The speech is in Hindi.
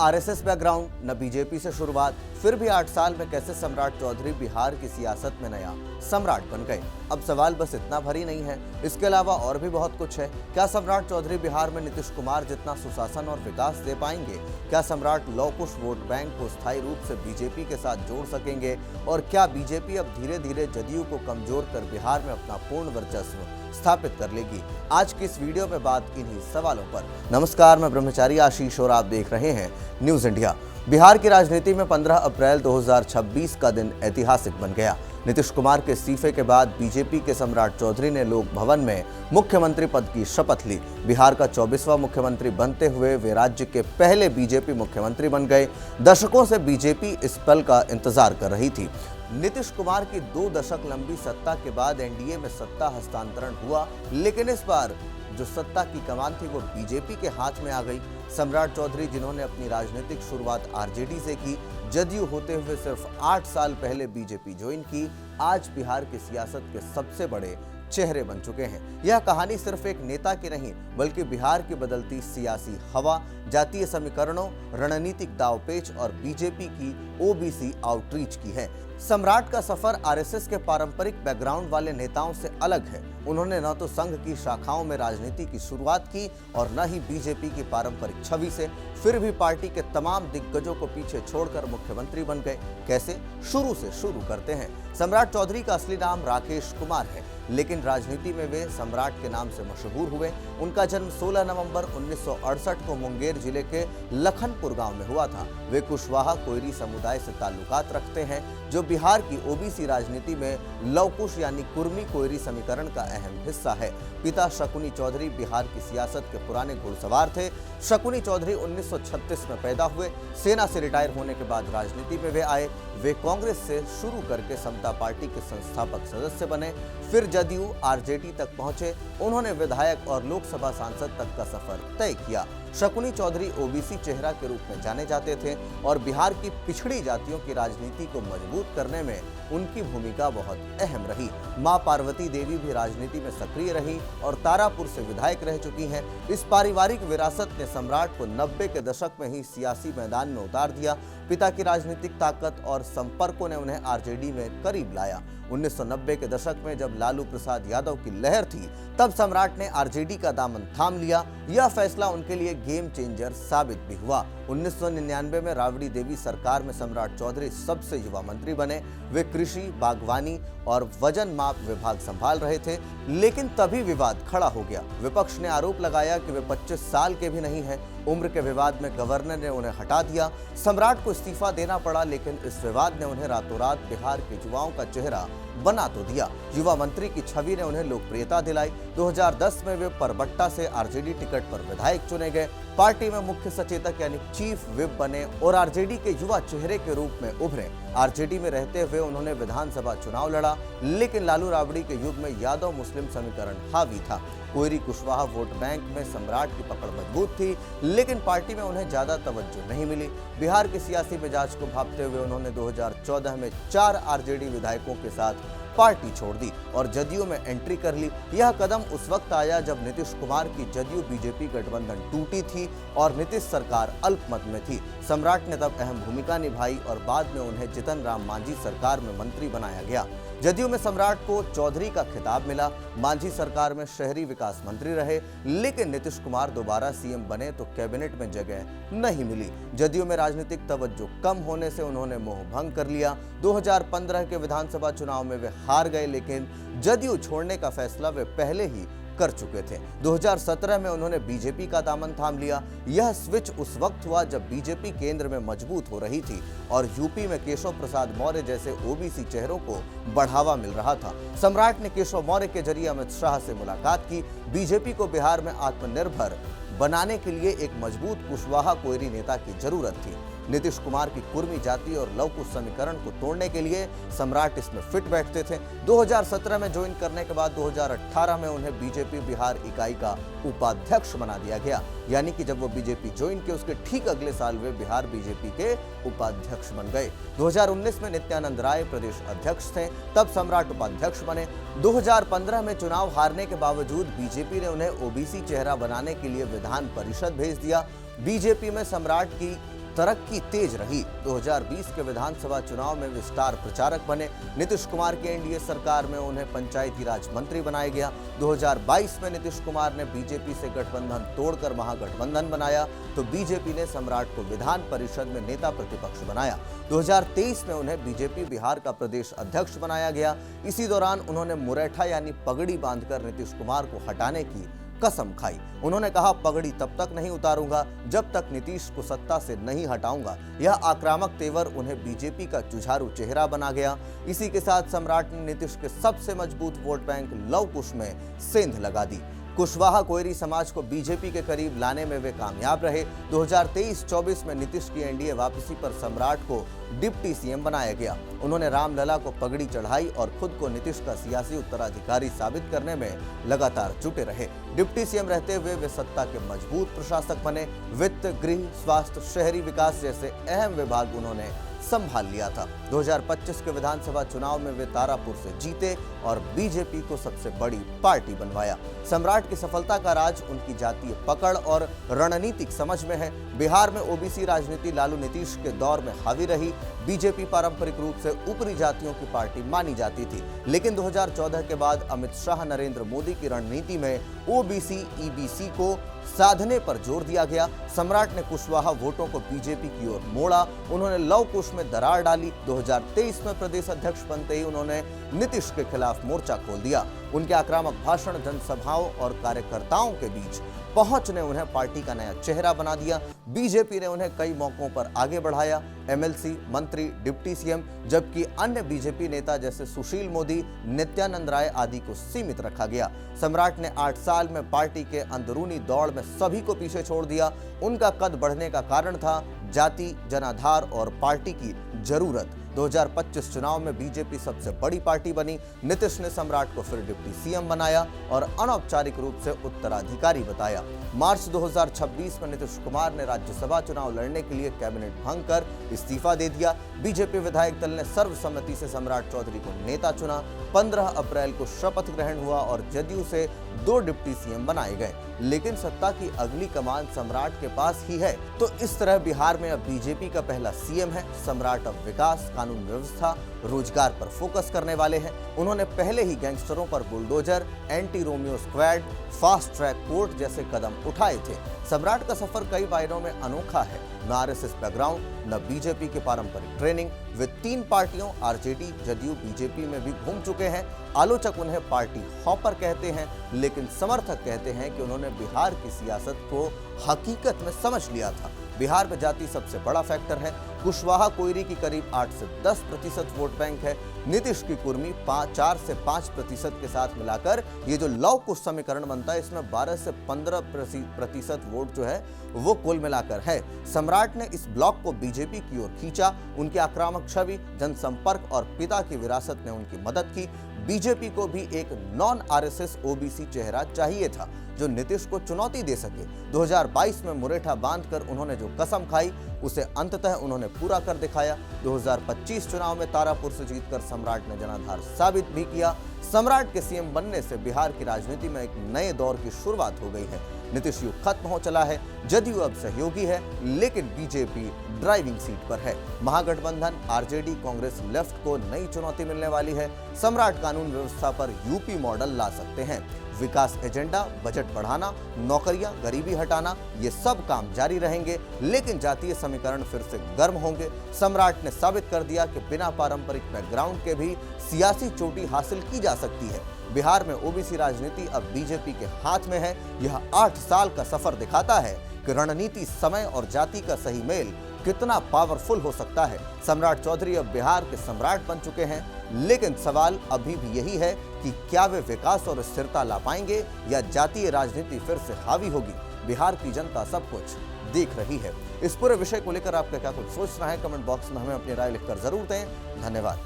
आरएसएस बैकग्राउंड, न बीजेपी से शुरुआत, फिर भी 8 साल में कैसे सम्राट चौधरी बिहार की सियासत में नया सम्राट बन गए। अब सवाल बस इतना भर ही नहीं है, इसके अलावा और भी बहुत कुछ है। क्या सम्राट चौधरी बिहार में नीतीश कुमार जितना सुशासन और विकास दे पाएंगे? क्या सम्राट लव कुश वोट बैंक को स्थायी रूप से बीजेपी के साथ जोड़ सकेंगे? और क्या बीजेपी अब धीरे धीरे जदयू को कमजोर कर बिहार में अपना पूर्ण वर्चस्व स्थापित कर लेगी? आज की इस वीडियो में बात इन्हीं सवालों पर। नमस्कार, मैं ब्रह्मचारी आशीष और आप देख रहे हैं न्यूज़ इंडिया। बिहार की राजनीति में 15 अप्रैल 2026 का दिन ऐतिहासिक बन गया। नीतीश कुमार के इस्तीफे के बाद बीजेपी के सम्राट चौधरी ने लोक भवन में मुख्यमंत्री पद की शपथ ली। बिहार का 24वां मुख्यमंत्री बनते हुए वे राज्य के पहले बीजेपी मुख्यमंत्री बन गए। दशकों से बीजेपी इस पल का इंतजार कर रही थी। नीतीश कुमार की 2 दशक लंबी सत्ता के बाद एनडीए में सत्ता हस्तांतरण हुआ, लेकिन इस बार जो सत्ता की कमान थी वो बीजेपी के हाथ में आ गई। सम्राट चौधरी, जिन्होंने अपनी राजनीतिक शुरुआत आरजेडी से की, जदयू होते हुए सिर्फ 8 साल पहले बीजेपी ज्वाइन की, आज बिहार की सियासत के सबसे बड़े चेहरे बन चुके हैं। यह कहानी सिर्फ एक नेता की नहीं, बल्कि बिहार की बदलती सियासी हवा, जातीय समीकरणों, रणनीतिक दांवपेच और बीजेपी की ओबीसी आउटरीच की है। सम्राट का सफर आरएसएस के पारंपरिक बैकग्राउंड वाले नेताओं से अलग है। उन्होंने न तो संघ की शाखाओं में राजनीति की शुरुआत की और न ही बीजेपी की पारंपरिक छवि से। फिर भी पार्टी के तमाम दिग्गजों को पीछे छोड़कर मुख्यमंत्री बन गए। कैसे? शुरू से शुरू करते हैं। सम्राट चौधरी का असली नाम राकेश कुमार है, लेकिन राजनीति में वे सम्राट के नाम से मशहूर हुए। उनका जन्म 16 नवंबर 1968 को मुंगेर जिले के लखनपुर गांव में हुआ था। वे कुशवाहा कोयरी समुदाय से ताल्लुकात रखते हैं, जो बिहार की ओबीसी राजनीति में लवकुश यानी कुर्मी कोयरी समीकरण का अहम हिस्सा है। पिता शकुनी चौधरी बिहार की सियासत के पुराने घुड़सवार थे। शकुनी चौधरी 1936 में पैदा हुए। सेना से रिटायर होने के बाद राजनीति में वे आए। वे कांग्रेस से शुरू करके समता पार्टी के संस्थापक सदस्य बने, फिर जदयू आरजेडी तक पहुंचे। उन्होंने विधायक और लोकसभा सांसद तक का सफर तय किया। शकुनी चौधरी ओबीसी चेहरा के रूप में जाने जाते थे और बिहार की पिछड़ी जातियों की राजनीति को मजबूत करने में उनकी भूमिका बहुत अहम रही। मां पार्वती देवी भी राजनीति में सक्रिय रही और तारापुर से विधायक रह चुकी हैं। इस पारिवारिक विरासत ने सम्राट को 90 के दशक में ही सियासी मैदान में उतार दिया। पिता की राजनीतिक ताकत और संपर्कों ने उन्हें आरजेडी में करीब लाया। 1990 के दशक में जब लालू प्रसाद यादव की लहर थी, तब सम्राट ने आरजेडी का दामन थाम लिया। यह फैसला उनके लिए गेम चेंजर साबित भी हुआ। 1999 में राबड़ी देवी सरकार में सम्राट चौधरी सबसे युवा मंत्री बने। वे कृषि, बागवानी और वजन माप विभाग संभाल रहे थे, लेकिन तभी विवाद खड़ा हो गया। विपक्ष ने आरोप लगाया कि वे 25 साल के भी नहीं हैं। उम्र के विवाद में गवर्नर ने उन्हें हटा दिया। सम्राट को इस्तीफा देना पड़ा, लेकिन इस विवाद ने उन्हें रातों रात बिहार के युवाओं का चेहरा बना तो दिया। युवा मंत्री की छवि ने उन्हें लोकप्रियता दिलाई। 2010 में वे परबट्टा से आरजेडी टिकट पर विधायक चुने गए। पार्टी में मुख्य सचेतक यानी चीफ विप बने और आरजेडी के युवा चेहरे के रूप में उभरे। आरजेडी में रहते हुए उन्होंने विधानसभा चुनाव लड़ा, लेकिन लालू राबड़ी के युग में यादव मुस्लिम समीकरण हावी था। कोयरी कुशवाहा वोट बैंक में सम्राट की पकड़ मजबूत थी, लेकिन पार्टी में उन्हें ज्यादा तवज्जो नहीं मिली। बिहार की सियासी मिजाज को भांपते हुए उन्होंने 2014 में 4 आरजेडी विधायकों के साथ पार्टी छोड़ दी और जदयू में एंट्री कर ली। यह कदम उस वक्त आया जब नीतीश कुमार की जदयू बीजेपी गठबंधन टूटी थी और नीतीश सरकार अल्पमत में थी। सम्राट ने तब अहम भूमिका निभाई और बाद में उन्हें जीतन राम मांझी सरकार में मंत्री बनाया गया। जदयू में सम्राट को चौधरी का खिताब मिला। मांझी सरकार में शहरी विकास मंत्री रहे, लेकिन नीतीश कुमार दोबारा सीएम बने तो कैबिनेट में जगह नहीं मिली। जदयू में राजनीतिक तवज्जो कम होने से उन्होंने मोह भंग कर लिया। 2015 के विधानसभा चुनाव में वे हार गए, लेकिन जदयू छोड़ने का फैसला वे पहले ही कर चुके थे। 2017 में उन्होंने बीजेपी का दामन थाम लिया। यह स्विच उस वक्त हुआ जब बीजेपी केंद्र में मजबूत हो रही थी और यूपी में केशव प्रसाद मौर्य जैसे ओबीसी चेहरों को बढ़ावा मिल रहा था। सम्राट ने केशव मौर्य के जरिए अमित शाह से मुलाकात की। बीजेपी को बिहार में आत्मनिर्भर बनाने के लिए एक मजबूत कुशवाहा कोयरी नेता की जरूरत थी। नीतीश कुमार की कुर्मी जाति और लवकुश समीकरण को तोड़ने के लिए सम्राट इसमें फिट बैठते थे। 2017 में ज्वाइन करने के बाद 2018 में उन्हें बीजेपी बिहार इकाई का उपाध्यक्ष बना दिया गया, यानी कि जब वो बीजेपी ज्वाइन किए उसके ठीक अगले साल वे बिहार बीजेपी के उपाध्यक्ष बन गए। 2019 में नित्यानंद राय प्रदेश अध्यक्ष थे, तब सम्राट उपाध्यक्ष बने। 2015 में चुनाव हारने के बावजूद बीजेपी ने उन्हें ओबीसी चेहरा बनाने के लिए विधान परिषद भेज दिया। बीजेपी में सम्राट की तरक्की तेज रही। 2020 के विधानसभा चुनाव में वे स्टार प्रचारक बने। नीतीश कुमार की एनडीए सरकार में उन्हें पंचायती राज मंत्री बनाया गया। 2022 में नीतीश कुमार ने बीजेपी से गठबंधन तोड़कर महागठबंधन बनाया तो बीजेपी ने सम्राट को विधान परिषद में नेता प्रतिपक्ष बनाया। 2023 में उन्हें बीजेपी बिहार का प्रदेश अध्यक्ष बनाया गया। इसी दौरान उन्होंने मुरेठा यानी पगड़ी बांधकर नीतीश कुमार को हटाने की कसम खाई। उन्होंने कहा, पगड़ी तब तक नहीं उतारूंगा जब तक नीतीश को सत्ता से नहीं हटाऊंगा। यह आक्रामक तेवर उन्हें बीजेपी का जुझारू चेहरा बना गया। इसी के साथ सम्राट ने नीतीश के सबसे मजबूत वोट बैंक लव कुश में सेंध लगा दी। कुशवाहा कोयरी समाज को बीजेपी के करीब लाने में वे कामयाब रहे। 2023-24 में नीतीश की एनडीए वापसी पर सम्राट को डिप्टी सीएम बनाया गया। उन्होंने रामलला को पगड़ी चढ़ाई और खुद को नीतीश का सियासी उत्तराधिकारी साबित करने में लगातार जुटे रहे। डिप्टी सीएम रहते हुए वे सत्ता के मजबूत प्रशासक बने। वित्त, गृह, स्वास्थ्य, शहरी विकास जैसे अहम विभाग उन्होंने संभाल लिया था। 2025 के विधानसभा चुनाव में वे तारापुर से जीते और बीजेपी को सबसे बड़ी पार्टी बनवाया। सम्राट की सफलता का राज उनकी जातीय पकड़ और रणनीतिक समझ में है। बिहार में ओबीसी राजनीति लालू नीतीश के दौर में हावी रही। बीजेपी पारंपरिक रूप से ऊपरी जातियों की पार्टी मानी जाती थी, लेकिन 2014 के बाद अमित शाह, नरेंद्र मोदी की रणनीति में ओबीसी, ईबीसी को साधने पर जोर दिया गया। सम्राट ने कुशवाहा वोटों को बीजेपी की ओर मोड़ा। उन्होंने लव कुश में दरार डाली। 2023 में प्रदेश अध्यक्ष बनते ही उन्होंने नीतीश के खिलाफ मोर्चा खोल दिया। उनके आक्रामक भाषण, जनसभाओं और कार्यकर्ताओं के बीच पहुंच ने उन्हें पार्टी का नया चेहरा बना दिया। बीजेपी ने उन्हें कई मौकों पर आगे बढ़ाया, एमएलसी, मंत्री, डिप्टी सीएम, जबकि अन्य बीजेपी नेता जैसे सुशील मोदी, नित्यानंद राय आदि को सीमित रखा गया। सम्राट ने 8 साल में पार्टी के अंदरूनी दौड़ में सभी को पीछे छोड़ दिया। उनका कद बढ़ने का कारण था जाति, जनाधार और पार्टी की जरूरत। 2025 चुनाव में बीजेपी सबसे बड़ी पार्टी बनी। नीतीश ने सम्राट को फिर डिप्टी सीएम बनाया और अनौपचारिक रूप से उत्तराधिकारी बताया। मार्च 2026 में नीतीश कुमार ने राज्यसभा चुनाव लड़ने के लिए कैबिनेट भंग कर इस्तीफा दे दिया। बीजेपी विधायक दल ने सर्वसम्मति से सम्राट चौधरी को नेता चुना। 15 अप्रैल को शपथ ग्रहण हुआ और जदयू से 2 डिप्टी सीएम बनाए गए, लेकिन सत्ता की अगली कमान सम्राट के पास ही है। तो इस तरह बिहार में अब बीजेपी का पहला सीएम है। सम्राट अब विकास, कानून व्यवस्था, रोजगार पर फोकस करने वाले हैं। उन्होंने पहले ही गैंगस्टरों पर bulldozer, anti Romeo squad, fast track court जैसे कदम उठाए थे। सम्राट का सफर कई मायनों में अनोखा है। न आरएसएस बैकग्राउंड, न बीजेपी के पारंपरिक ट्रेनिंग। वे 3 पार्टियों आरजेडी, जदयू, बीजेपी में भी घूम चुके हैं। आलोचक उन्हें पार्टी हॉपर कहते हैं, लेकिन समर्थक कहते हैं कि उन्होंने बिहार की सियासत को हकीकत में समझ लिया था। बिहार में जाति सबसे बड़ा फैक्टर है। कुशवाहा कोयरी की करीब 8 से 10% वोट बैंक है। नीतीश की कुर्मी 4 से 5% के साथ मिलाकर ये जो लव कुश समीकरण बनता है, इसमें 12 से 15% वोट जो है वो कुल मिलाकर है। सम्राट ने इस ब्लॉक को बीजेपी की ओर खींचा। उनकी आक्रामक छवि, जनसंपर्क और पिता की विरासत ने उनकी मदद की। बीजेपी को भी एक नॉन आरएसएस ओबीसी चेहरा चाहिए था जो नीतीश को चुनौती दे सके। 2022 में मुरेठा बांधकर उन्होंने जो कसम खाई उसे अंततः उन्होंने पूरा कर दिखाया। 2025 चुनाव में तारापुर से जीतकर सम्राट ने जनाधार साबित भी किया। सम्राट के सीएम बनने से बिहार की राजनीति में एक नए दौर की शुरुआत हो गई है। नीतीश युग खत्म हो चला है। जदयू अब सहयोगी है, लेकिन बीजेपी ड्राइविंग सीट पर है। महागठबंधन, आरजेडी, कांग्रेस, लेफ्ट को नई चुनौती मिलने वाली है। सम्राट कानून व्यवस्था पर यूपी मॉडल ला सकते हैं। विकास एजेंडा, बजट बढ़ाना, नौकरियां, गरीबी हटाना, ये सब काम जारी रहेंगे, लेकिन जातीय समीकरण फिर से गर्म होंगे। सम्राट ने साबित कर दिया कि बिना पारंपरिक बैकग्राउंड के भी सियासी चोटी हासिल की जा सकती है। बिहार में ओबीसी राजनीति अब बीजेपी के हाथ में है। यह 8 साल का सफर दिखाता है कि रणनीति, समय और जाति का सही मेल कितना पावरफुल हो सकता है। सम्राट चौधरी अब बिहार के सम्राट बन चुके हैं, लेकिन सवाल अभी भी यही है कि क्या वे विकास और स्थिरता ला पाएंगे या जातीय राजनीति फिर से हावी होगी। बिहार की जनता सब कुछ देख रही है। इस पूरे विषय को लेकर आपका क्या कुछ सोचना है, कमेंट बॉक्स में हमें अपनी राय लिखकर जरूर दें। धन्यवाद।